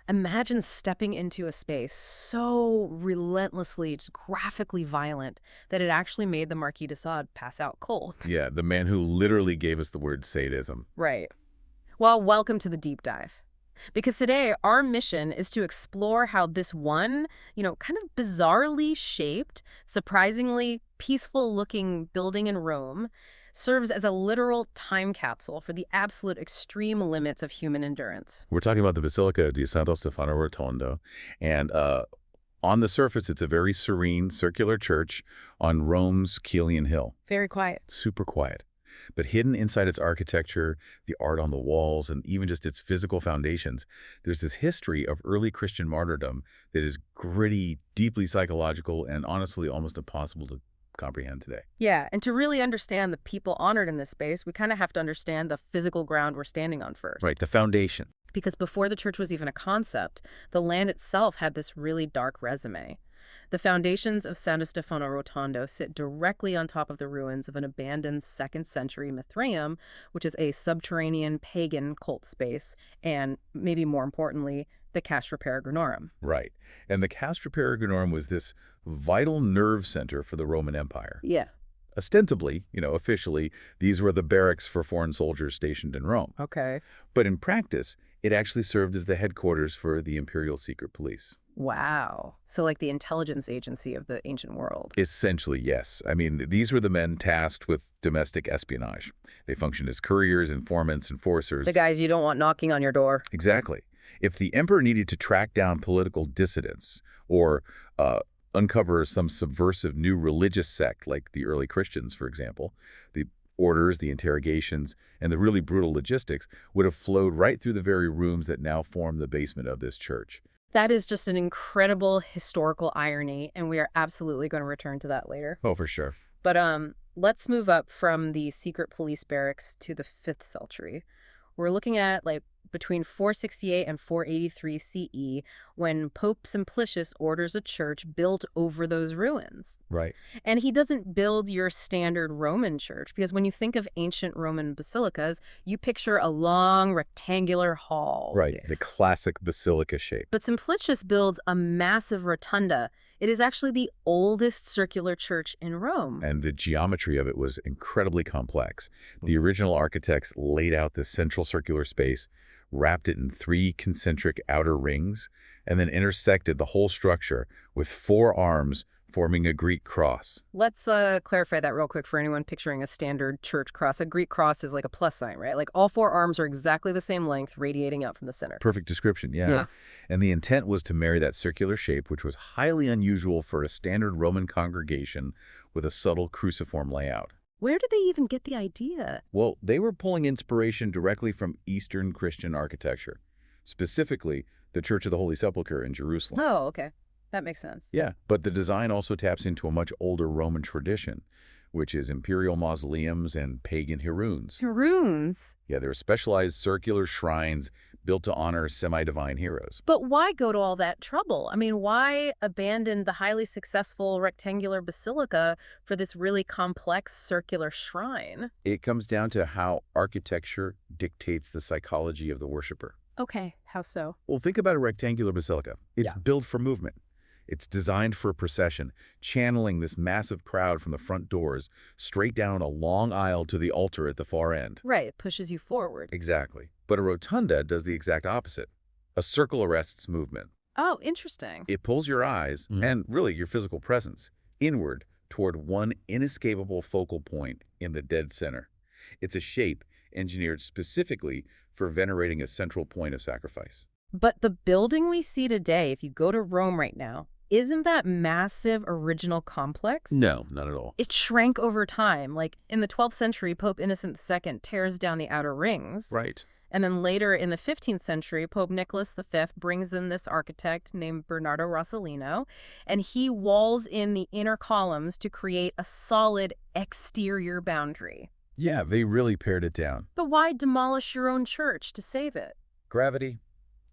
Imagine stepping into a space so relentlessly, just graphically violent that it actually made the Marquis de Sade pass out cold. Yeah, the man who literally gave us the word sadism. Right. Well, welcome to the deep dive. Because today, our mission is to explore how this one, kind of bizarrely shaped, surprisingly peaceful-looking building in Rome serves as a literal time capsule for the absolute extreme limits of human endurance. We're talking about the Basilica di Santo Stefano Rotondo, and on the surface, it's a very serene, circular church on Rome's Caelian Hill. Very quiet. Super quiet. But hidden inside its architecture, the art on the walls, and even just its physical foundations, there's this history of early Christian martyrdom that is gritty, deeply psychological, and honestly almost impossible to comprehend today. Yeah, and to really understand the people honored in this space, we kind of have to understand the physical ground we're standing on first. Right, the foundation. Because before the church was even a concept, the land itself had this really dark resume. The foundations of Santo Stefano Rotondo sit directly on top of the ruins of an abandoned 2nd century Mithraeum, which is a subterranean pagan cult space, and maybe more importantly, the Castra Peregrinorum. Right. And the Castra Peregrinorum was this vital nerve center for the Roman Empire. Yeah. Ostensibly, officially, these were the barracks for foreign soldiers stationed in Rome. Okay. But in practice, it actually served as the headquarters for the imperial secret police. Wow. So like the intelligence agency of the ancient world. Essentially, yes. I mean, these were the men tasked with domestic espionage. They functioned as couriers, informants, enforcers. The guys you don't want knocking on your door. Exactly. If the emperor needed to track down political dissidents or uncover some subversive new religious sect like the early Christians, for example, the orders, the interrogations, and the really brutal logistics would have flowed right through the very rooms that now form the basement of this church. That is just an incredible historical irony, and we are absolutely going to return to that later. Oh, for sure. But let's move up from the secret police barracks to the 5th century. We're looking at between 468 and 483 CE when Pope Simplicius orders a church built over those ruins. Right. And he doesn't build your standard Roman church, because when you think of ancient Roman basilicas, you picture a long rectangular hall. Right, the classic basilica shape. But Simplicius builds a massive rotunda. It is actually the oldest circular church in Rome. And the geometry of it was incredibly complex. The original architects laid out this central circular space, wrapped it in 3 concentric outer rings, and then intersected the whole structure with 4 arms forming a Greek cross. Let's clarify that real quick for anyone picturing a standard church cross. A Greek cross is like a plus sign, right? Like all 4 arms are exactly the same length, radiating out from the center. Perfect description, yeah. And the intent was to marry that circular shape, which was highly unusual for a standard Roman congregation, with a subtle cruciform layout. Where did they even get the idea? Well, they were pulling inspiration directly from Eastern Christian architecture, specifically the Church of the Holy Sepulchre in Jerusalem. Oh, okay. That makes sense. Yeah, but the design also taps into a much older Roman tradition, which is imperial mausoleums and pagan heroons. Heroons? Yeah, they're specialized circular shrines built to honor semi-divine heroes. But why go to all that trouble? I mean, why abandon the highly successful rectangular basilica for this really complex circular shrine? It comes down to how architecture dictates the psychology of the worshiper. Okay, how so? Well, think about a rectangular basilica. It's built for movement. It's designed for a procession, channeling this massive crowd from the front doors straight down a long aisle to the altar at the far end. Right, it pushes you forward. Exactly. But a rotunda does the exact opposite. A circle arrests movement. Oh, interesting. It pulls your eyes, and really your physical presence, inward toward one inescapable focal point in the dead center. It's a shape engineered specifically for venerating a central point of sacrifice. But the building we see today, if you go to Rome right now, isn't that massive original complex? No, not at all. It shrank over time. Like in the 12th century, Pope Innocent II tears down the outer rings. Right. And then later in the 15th century, Pope Nicholas V brings in this architect named Bernardo Rossellino, and he walls in the inner columns to create a solid exterior boundary. Yeah, they really pared it down. But why demolish your own church to save it? Gravity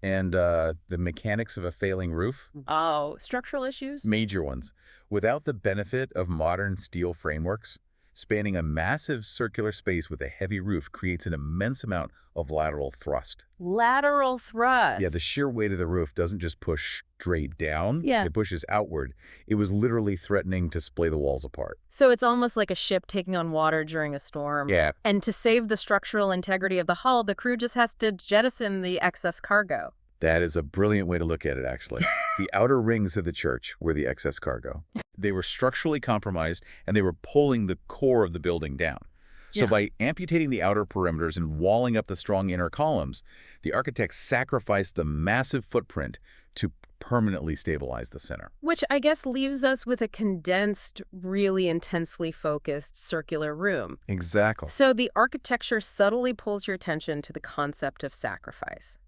and the mechanics of a failing roof. Oh, structural issues? Major ones. Without the benefit of modern steel frameworks, spanning a massive circular space with a heavy roof, creates an immense amount of lateral thrust. Lateral thrust. Yeah, the sheer weight of the roof doesn't just push straight down, Yeah. it pushes outward. It was literally threatening to splay the walls apart. So it's almost like a ship taking on water during a storm. Yeah. And to save the structural integrity of the hull, the crew just has to jettison the excess cargo. That is a brilliant way to look at it, actually. The outer rings of the church were the excess cargo. They were structurally compromised, and they were pulling the core of the building down. So by amputating the outer perimeters and walling up the strong inner columns, the architects sacrificed the massive footprint to permanently stabilize the center. Which I guess leaves us with a condensed, really intensely focused circular room. Exactly. So the architecture subtly pulls your attention to the concept of sacrifice.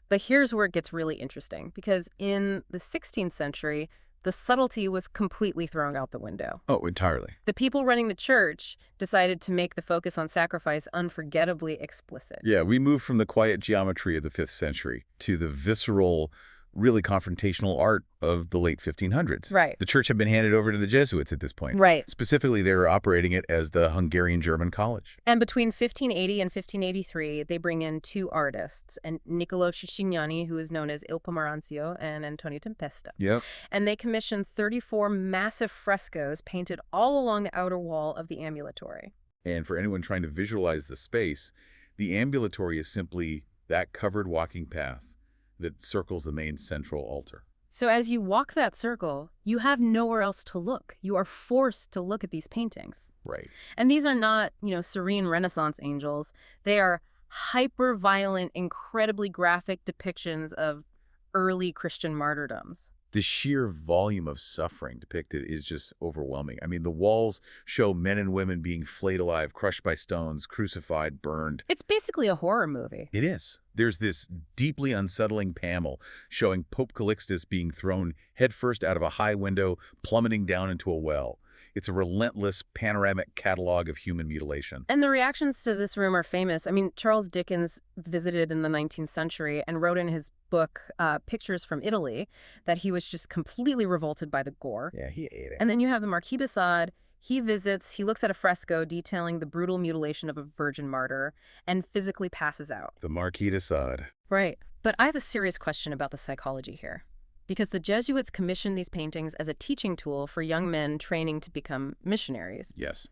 But here's where it gets really interesting, because in the 16th century, the subtlety was completely thrown out the window. Oh, entirely. The people running the church decided to make the focus on sacrifice unforgettably explicit. Yeah, we moved from the quiet geometry of the 5th century to the visceral, really confrontational art of the late 1500s. Right. The church had been handed over to the Jesuits at this point. Right. Specifically, they were operating it as the Hungarian-German college. And between 1580 and 1583, they bring in two artists, and Niccolò Ciccignani, who is known as Il Pomeranzio, and Antonio Tempesta. Yep. And they commissioned 34 massive frescoes painted all along the outer wall of the ambulatory. And for anyone trying to visualize the space, the ambulatory is simply that covered walking path that circles the main central altar. So as you walk that circle, you have nowhere else to look. You are forced to look at these paintings. Right. And these are not, serene Renaissance angels. They are hyper-violent, incredibly graphic depictions of early Christian martyrdoms. The sheer volume of suffering depicted is just overwhelming. I mean, the walls show men and women being flayed alive, crushed by stones, crucified, burned. It's basically a horror movie. It is. There's this deeply unsettling panel showing Pope Calixtus being thrown headfirst out of a high window, plummeting down into a well. It's a relentless panoramic catalog of human mutilation. And the reactions to this room are famous. I mean, Charles Dickens visited in the 19th century and wrote in his book, Pictures from Italy, that he was just completely revolted by the gore. Yeah, he ate it. And then you have the Marquis de Sade. He looks at a fresco detailing the brutal mutilation of a virgin martyr, and physically passes out. The Marquis de Sade. Right. But I have a serious question about the psychology here. Because the Jesuits commissioned these paintings as a teaching tool for young men training to become missionaries. Yes.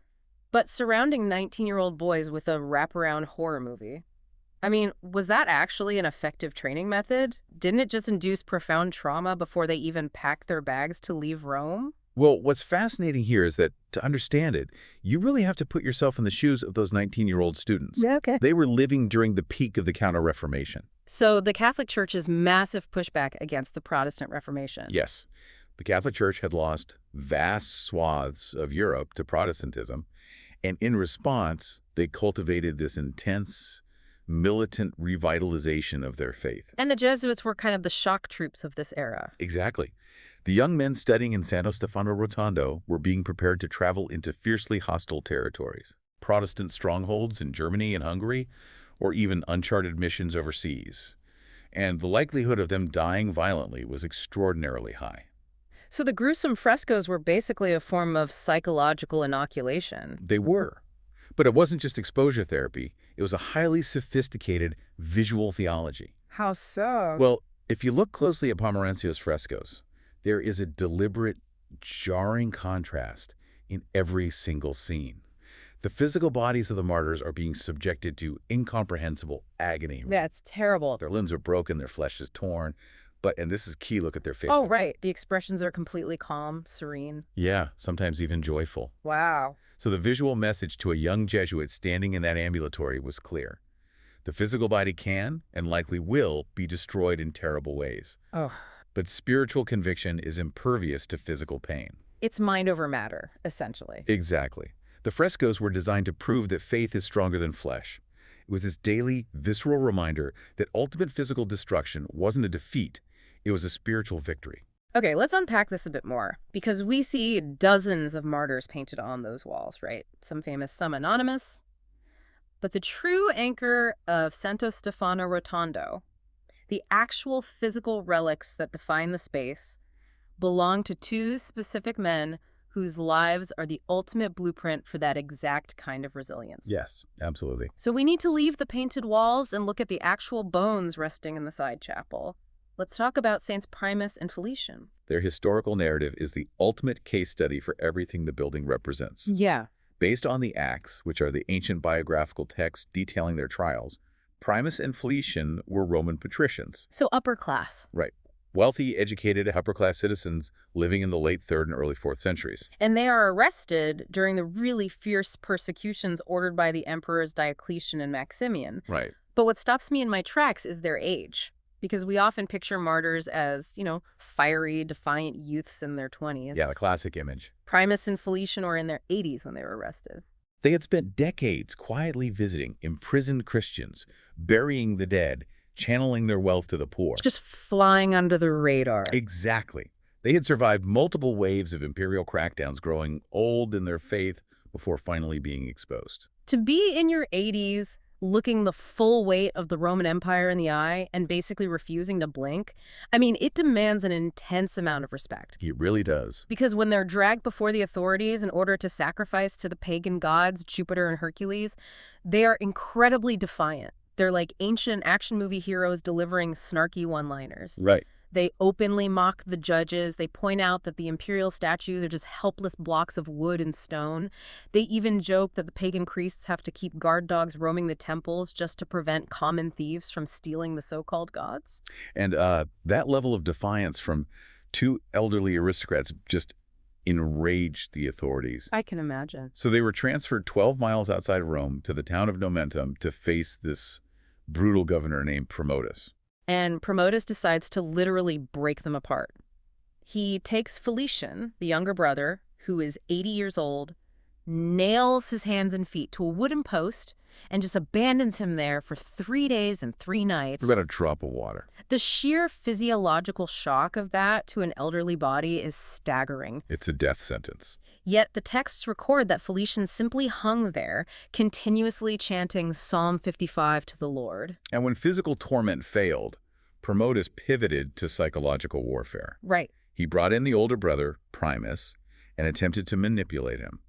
But surrounding 19-year-old boys with a wraparound horror movie, I mean, was that actually an effective training method? Didn't it just induce profound trauma before they even packed their bags to leave Rome? Well, what's fascinating here is that to understand it, you really have to put yourself in the shoes of those 19-year-old students. Yeah, okay. They were living during the peak of the Counter-Reformation. So the Catholic Church's massive pushback against the Protestant Reformation. Yes. The Catholic Church had lost vast swaths of Europe to Protestantism, and in response, they cultivated this intense, militant revitalization of their faith. And the Jesuits were kind of the shock troops of this era. Exactly. The young men studying in Santo Stefano Rotondo were being prepared to travel into fiercely hostile territories. Protestant strongholds in Germany and Hungary, or even uncharted missions overseas. And the likelihood of them dying violently was extraordinarily high. So the gruesome frescoes were basically a form of psychological inoculation. They were. But it wasn't just exposure therapy. It was a highly sophisticated visual theology. How so? Well, if you look closely at Pomeranzio's frescoes, there is a deliberate, jarring contrast in every single scene. The physical bodies of the martyrs are being subjected to incomprehensible agony. That's terrible. Their limbs are broken, their flesh is torn, and this is key, look at their faces. Oh, right. The expressions are completely calm, serene. Yeah, sometimes even joyful. Wow. So the visual message to a young Jesuit standing in that ambulatory was clear. The physical body can, and likely will, be destroyed in terrible ways. Oh. But spiritual conviction is impervious to physical pain. It's mind over matter, essentially. Exactly. The frescoes were designed to prove that faith is stronger than flesh. It was this daily, visceral reminder that ultimate physical destruction wasn't a defeat, it was a spiritual victory. Okay, let's unpack this a bit more, because we see dozens of martyrs painted on those walls, right? Some famous, some anonymous. But the true anchor of Santo Stefano Rotondo, the actual physical relics that define the space, belong to two specific men whose lives are the ultimate blueprint for that exact kind of resilience. Yes, absolutely. So we need to leave the painted walls and look at the actual bones resting in the side chapel. Let's talk about Saints Primus and Felician. Their historical narrative is the ultimate case study for everything the building represents. Yeah. Based on the Acts, which are the ancient biographical texts detailing their trials, Primus and Felician were Roman patricians. So upper class. Right. Wealthy, educated, upper-class citizens living in the late 3rd and early 4th centuries. And they are arrested during the really fierce persecutions ordered by the emperors Diocletian and Maximian. Right. But what stops me in my tracks is their age. Because we often picture martyrs as, fiery, defiant youths in their 20s. Yeah, the classic image. Primus and Felician were in their 80s when they were arrested. They had spent decades quietly visiting imprisoned Christians, burying the dead, channeling their wealth to the poor. Just flying under the radar. Exactly. They had survived multiple waves of imperial crackdowns, growing old in their faith before finally being exposed. To be in your 80s, looking the full weight of the Roman Empire in the eye and basically refusing to blink, it demands an intense amount of respect. It really does. Because when they're dragged before the authorities in order to sacrifice to the pagan gods, Jupiter and Hercules, they are incredibly defiant. They're like ancient action movie heroes delivering snarky one-liners. Right. They openly mock the judges. They point out that the imperial statues are just helpless blocks of wood and stone. They even joke that the pagan priests have to keep guard dogs roaming the temples just to prevent common thieves from stealing the so-called gods. And that level of defiance from two elderly aristocrats just enraged the authorities. I can imagine. So they were transferred 12 miles outside of Rome to the town of Nomentum to face this brutal governor named Promotus. And Promotus decides to literally break them apart. He takes Felician, the younger brother, who is 80 years old, nails his hands and feet to a wooden post, and just abandons him there for 3 days and 3 nights. About a drop of water. The sheer physiological shock of that to an elderly body is staggering. It's a death sentence. Yet the texts record that Felician simply hung there, continuously chanting Psalm 55 to the Lord. And when physical torment failed, Promotus pivoted to psychological warfare. Right. He brought in the older brother, Primus, and attempted to manipulate him.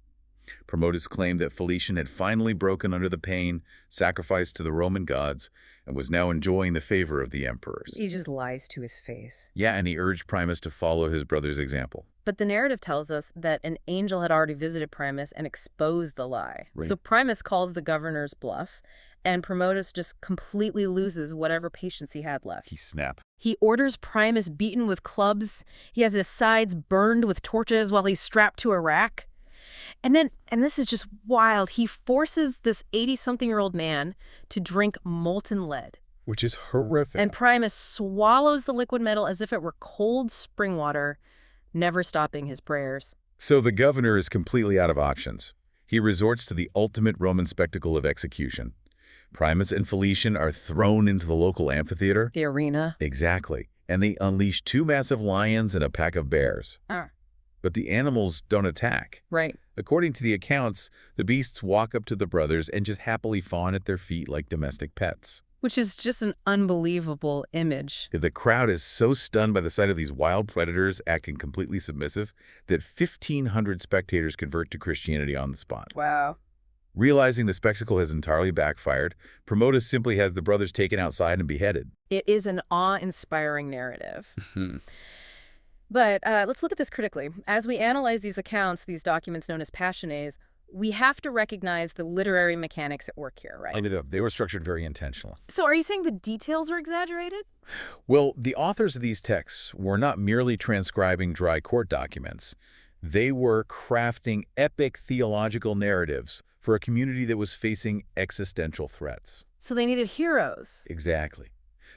Promotus claimed that Felician had finally broken under the pain, sacrificed to the Roman gods, and was now enjoying the favor of the emperors. He just lies to his face. Yeah, and he urged Primus to follow his brother's example. But the narrative tells us that an angel had already visited Primus and exposed the lie. Right. So Primus calls the governor's bluff, and Promotus just completely loses whatever patience he had left. He snapped. He orders Primus beaten with clubs. He has his sides burned with torches while he's strapped to a rack. And this is just wild, he forces this 80-something-year-old man to drink molten lead. Which is horrific. And Primus swallows the liquid metal as if it were cold spring water, never stopping his prayers. So the governor is completely out of options. He resorts to the ultimate Roman spectacle of execution. Primus and Felician are thrown into the local amphitheater. The arena. Exactly. And they unleash 2 massive lions and a pack of bears. But the animals don't attack. Right. According to the accounts, the beasts walk up to the brothers and just happily fawn at their feet like domestic pets. Which is just an unbelievable image. The crowd is so stunned by the sight of these wild predators acting completely submissive that 1,500 spectators convert to Christianity on the spot. Wow. Realizing the spectacle has entirely backfired, Promotus simply has the brothers taken outside and beheaded. It is an awe-inspiring narrative. But let's look at this critically. As we analyze these accounts, these documents known as passionés, we have to recognize the literary mechanics at work here, right? They were structured very intentionally. So are you saying the details were exaggerated? Well, the authors of these texts were not merely transcribing dry court documents. They were crafting epic theological narratives for a community that was facing existential threats. So they needed heroes. Exactly.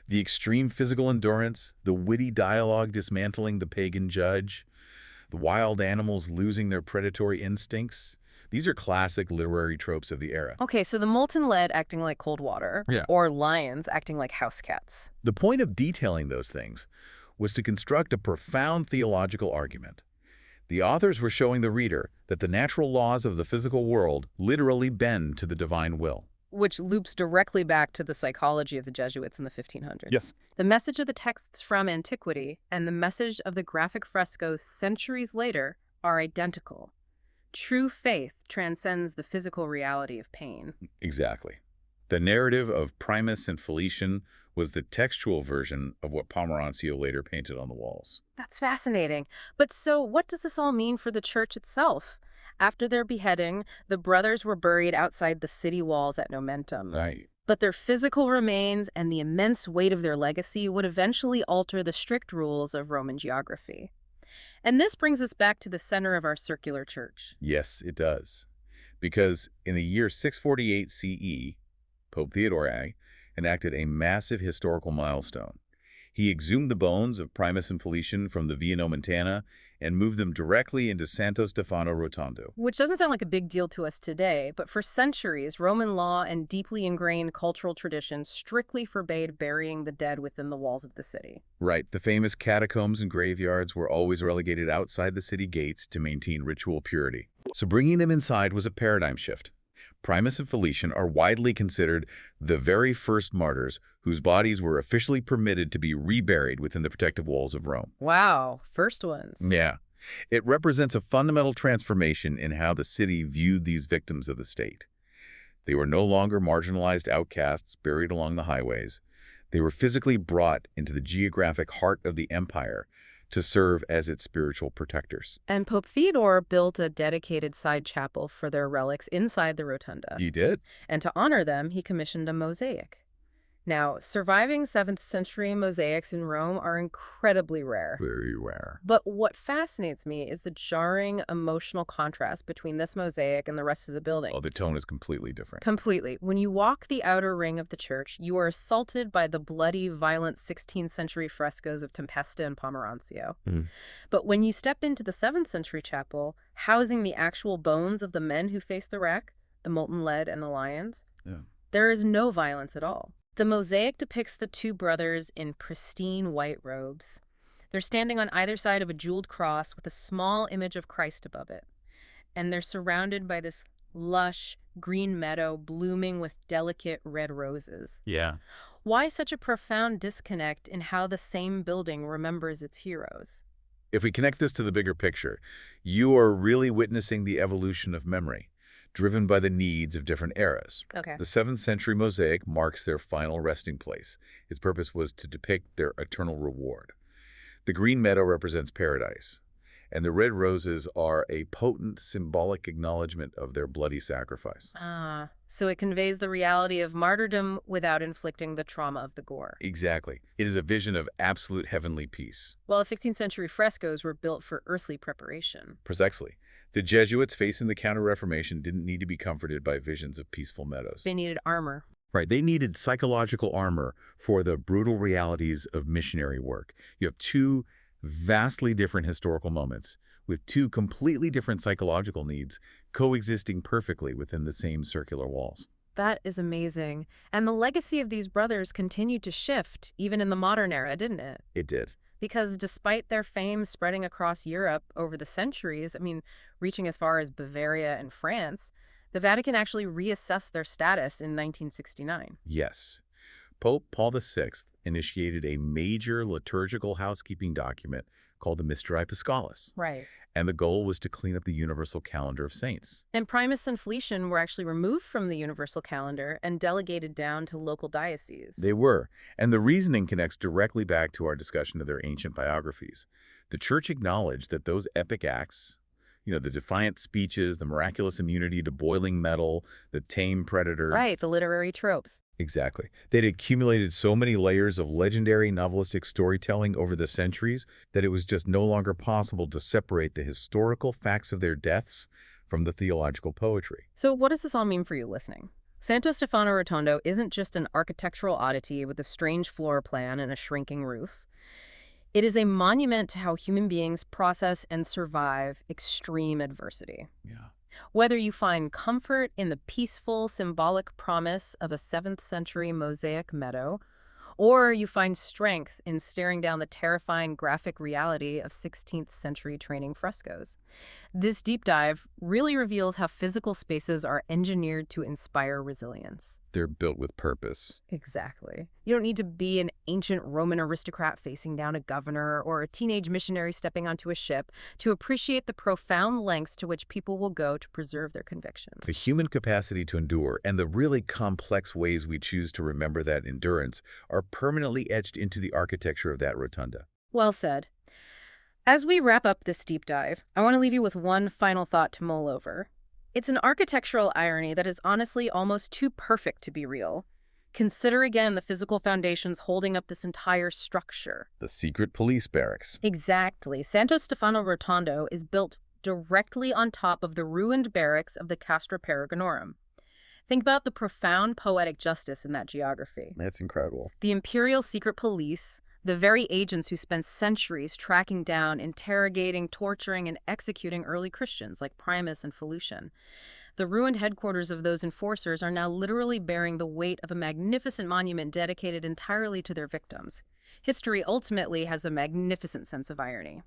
The extreme physical endurance, the witty dialogue dismantling the pagan judge, the wild animals losing their predatory instincts. These are classic literary tropes of the era. Okay, so the molten lead acting like cold water, or lions acting like house cats. The point of detailing those things was to construct a profound theological argument. The authors were showing the reader that the natural laws of the physical world literally bend to the divine will. Which loops directly back to the psychology of the Jesuits in the 1500s. Yes. The message of the texts from antiquity and the message of the graphic frescoes centuries later are identical. True faith transcends the physical reality of pain. Exactly. The narrative of Primus and Felician was the textual version of what Pomerancio later painted on the walls. That's fascinating. But so, what does this all mean for the church itself? After their beheading, the brothers were buried outside the city walls at Nomentum. Right. But their physical remains and the immense weight of their legacy would eventually alter the strict rules of Roman geography. And this brings us back to the center of our circular church. Yes, it does. Because in the year 648 CE, Pope Theodore I enacted a massive historical milestone. He exhumed the bones of Primus and Felician from the Via Nomentana and moved them directly into Santo Stefano Rotondo. Which doesn't sound like a big deal to us today, but for centuries, Roman law and deeply ingrained cultural tradition strictly forbade burying the dead within the walls of the city. Right, the famous catacombs and graveyards were always relegated outside the city gates to maintain ritual purity. So bringing them inside was a paradigm shift. Primus and Felician are widely considered the very first martyrs whose bodies were officially permitted to be reburied within the protective walls of Rome. Wow, first ones. Yeah. It represents a fundamental transformation in how the city viewed these victims of the state. They were no longer marginalized outcasts buried along the highways. They were physically brought into the geographic heart of the empire to serve as its spiritual protectors. And Pope Theodore built a dedicated side chapel for their relics inside the rotunda. He did? And to honor them, he commissioned a mosaic. Now, surviving 7th century mosaics in Rome are incredibly rare. Very rare. But what fascinates me is the jarring emotional contrast between this mosaic and the rest of the building. Oh, the tone is completely different. Completely. When you walk the outer ring of the church, you are assaulted by the bloody, violent 16th century frescoes of Tempesta and Pomerancio. But when you step into the 7th century chapel, housing the actual bones of the men who faced the wreck, the molten lead and the lions, there is no violence at all. The mosaic depicts the two brothers in pristine white robes. They're standing on either side of a jeweled cross with a small image of Christ above it. And they're surrounded by this lush green meadow blooming with delicate red roses. Yeah. Why such a profound disconnect in how the same building remembers its heroes? If we connect this to the bigger picture, you are really witnessing the evolution of memory, driven by the needs of different eras. Okay. The 7th century mosaic marks their final resting place. Its purpose was to depict their eternal reward. The green meadow represents paradise, and the red roses are a potent symbolic acknowledgement of their bloody sacrifice. So it conveys the reality of martyrdom without inflicting the trauma of the gore. Exactly. It is a vision of absolute heavenly peace. Well, the 16th century frescoes were built for earthly preparation. Precisely. The Jesuits facing the Counter-Reformation didn't need to be comforted by visions of peaceful meadows. They needed armor. Right, they needed psychological armor for the brutal realities of missionary work. You have two vastly different historical moments with two completely different psychological needs coexisting perfectly within the same circular walls. That is amazing. And the legacy of these brothers continued to shift, even in the modern era, didn't it? It did. Because despite their fame spreading across Europe over the centuries, reaching as far as Bavaria and France, the Vatican actually reassessed their status in 1969. Yes. Pope Paul VI initiated a major liturgical housekeeping document called the Mysteri Paschalis. Right. And the goal was to clean up the universal calendar of saints. And Primus and Felician were actually removed from the universal calendar and delegated down to local dioceses. They were. And the reasoning connects directly back to our discussion of their ancient biographies. The Church acknowledged that those epic acts, the defiant speeches, the miraculous immunity to boiling metal, the tame predator. Right, the literary tropes. Exactly. They'd accumulated so many layers of legendary novelistic storytelling over the centuries that it was just no longer possible to separate the historical facts of their deaths from the theological poetry. So what does this all mean for you listening? Santo Stefano Rotondo isn't just an architectural oddity with a strange floor plan and a shrinking roof. It is a monument to how human beings process and survive extreme adversity. Yeah. Whether you find comfort in the peaceful, symbolic promise of a 7th century mosaic meadow, or you find strength in staring down the terrifying graphic reality of 16th century training frescoes, this deep dive really reveals how physical spaces are engineered to inspire resilience. They're built with purpose. Exactly. You don't need to be an ancient Roman aristocrat facing down a governor or a teenage missionary stepping onto a ship to appreciate the profound lengths to which people will go to preserve their convictions. The human capacity to endure and the really complex ways we choose to remember that endurance are permanently etched into the architecture of that rotunda. Well said. As we wrap up this deep dive, I want to leave you with one final thought to mull over. It's an architectural irony that is honestly almost too perfect to be real. Consider again the physical foundations holding up this entire structure. The secret police barracks. Exactly. Santo Stefano Rotondo is built directly on top of the ruined barracks of the Castra Peregrinorum. Think about the profound poetic justice in that geography. That's incredible. The imperial secret police, the very agents who spent centuries tracking down, interrogating, torturing, and executing early Christians like Primus and Felician. The ruined headquarters of those enforcers are now literally bearing the weight of a magnificent monument dedicated entirely to their victims. History ultimately has a magnificent sense of irony.